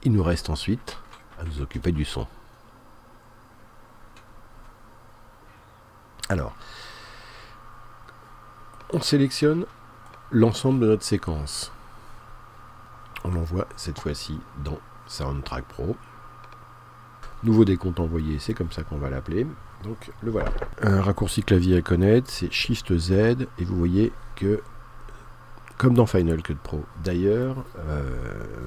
Il nous reste ensuite à nous occuper du son. Alors, on sélectionne l'ensemble de notre séquence. On l'envoie cette fois-ci dans Soundtrack Pro. Nouveau décompte envoyé, c'est comme ça qu'on va l'appeler. Donc le voilà. Un raccourci clavier à connaître, c'est Shift Z, et vous voyez que, comme dans Final Cut Pro, d'ailleurs,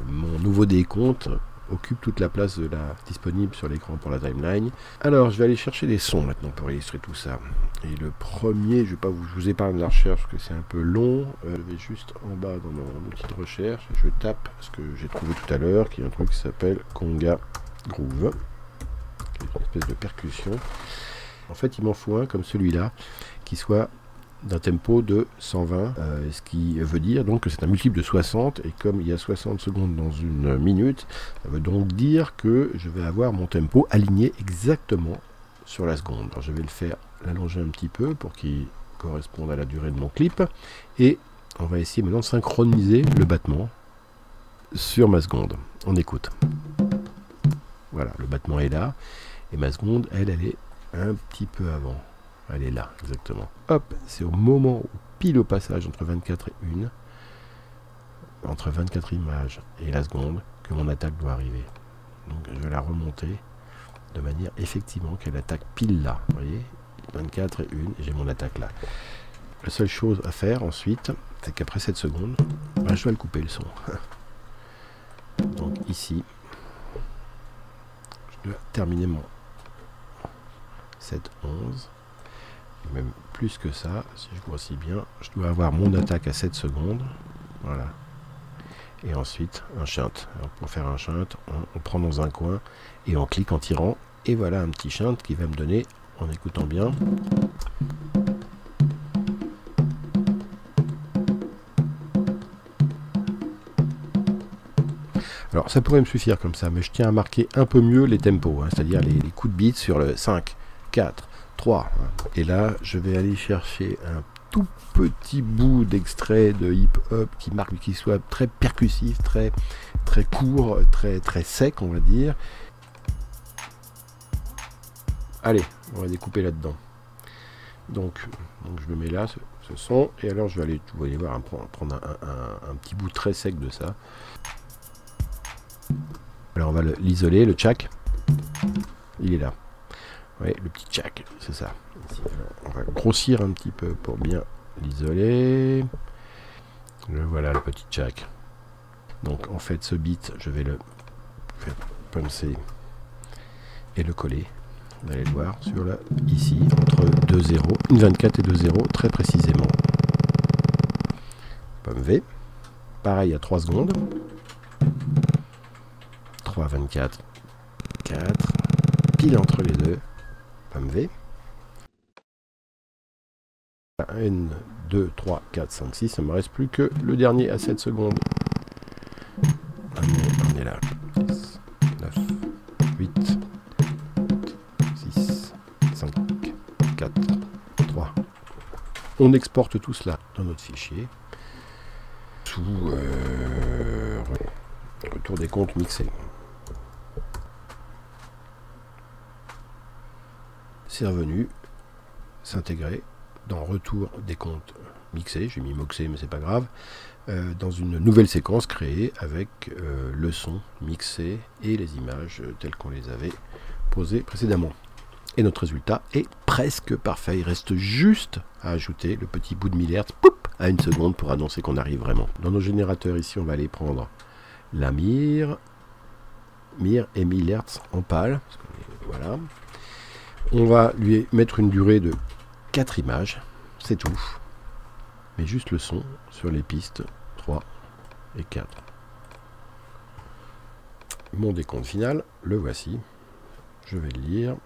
mon nouveau décompte occupe toute la place disponible sur l'écran pour la timeline. Alors, je vais aller chercher des sons maintenant pour illustrer tout ça. Et le premier, je vous épargne la recherche parce que c'est un peu long. Je vais juste en bas dans mon outil de recherche, je tape ce que j'ai trouvé tout à l'heure, qui est un truc qui s'appelle Conga Groove, qui est une espèce de percussion. En fait, il m'en faut un comme celui-là, qui soit d'un tempo de 120, ce qui veut dire donc que c'est un multiple de 60, et comme il y a 60 secondes dans une minute, ça veut donc dire que je vais avoir mon tempo aligné exactement sur la seconde. Alors je vais l'allonger un petit peu pour qu'il corresponde à la durée de mon clip, et on va essayer maintenant de synchroniser le battement sur ma seconde. On écoute. Voilà, le battement est là, et ma seconde, elle est un petit peu avant. Elle est là, exactement. Hop, c'est au moment où, pile au passage entre 24 et 1, entre 24 images et la seconde, que mon attaque doit arriver. Donc je vais la remonter de manière effectivement qu'elle attaque pile là. Vous voyez, 24 et 1, et j'ai mon attaque là. La seule chose à faire ensuite, c'est qu'après cette seconde, je dois le couper le son. Donc ici, je dois terminer mon 7-11. Même plus que ça, si je grossis bien, je dois avoir mon attaque à 7 secondes. Voilà. Et ensuite, un shunt. Alors pour faire un shunt, on prend dans un coin et on clique en tirant. Et voilà un petit shunt qui va me donner, en écoutant bien, alors ça pourrait me suffire comme ça, mais je tiens à marquer un peu mieux les tempos, c'est-à-dire les coups de beat sur le 5, 4, 3. Et là, je vais aller chercher un tout petit bout d'extrait de hip-hop qui soit très percussif, très court, très sec, on va dire. Allez, on va découper là-dedans. Donc je le mets là, ce son, et alors je vais aller, vous allez voir, prendre un petit bout très sec de ça. Alors on va l'isoler, le tchac. Il est là. Oui, le petit tchac, c'est ça. Ici. Alors, on va grossir un petit peu pour bien l'isoler. Voilà le petit tchac. Donc en fait ce beat, je vais le faire puncer et le coller. Vous allez le voir sur ici, entre 2 0, une 24 et 2 0, très précisément. Pomme V. Pareil à 3 secondes. 3, 24, 4. Pile entre les deux. Pomme V. 1, 2, 3, 4, 5, 6. Ça ne me reste plus que le dernier à 7 secondes. On est là. 10, 9, 8, 6, 5, 4, 3. On exporte tout cela dans notre fichier sous retour des comptes mixés. C'est revenu s'intégrer dans retour des comptes mixés, j'ai mis moxé mais c'est pas grave, dans une nouvelle séquence créée avec le son mixé et les images telles qu'on les avait posées précédemment. Et notre résultat est presque parfait, il reste juste à ajouter le petit bout de 1000 Hz à 1 seconde pour annoncer qu'on arrive vraiment. Dans nos générateurs ici, on va aller prendre la Mir et 1000 Hz en pâle, voilà. On va lui mettre une durée de 4 images, c'est tout. Mais juste le son sur les pistes 3 et 4. Mon décompte final, le voici. Je vais le lire.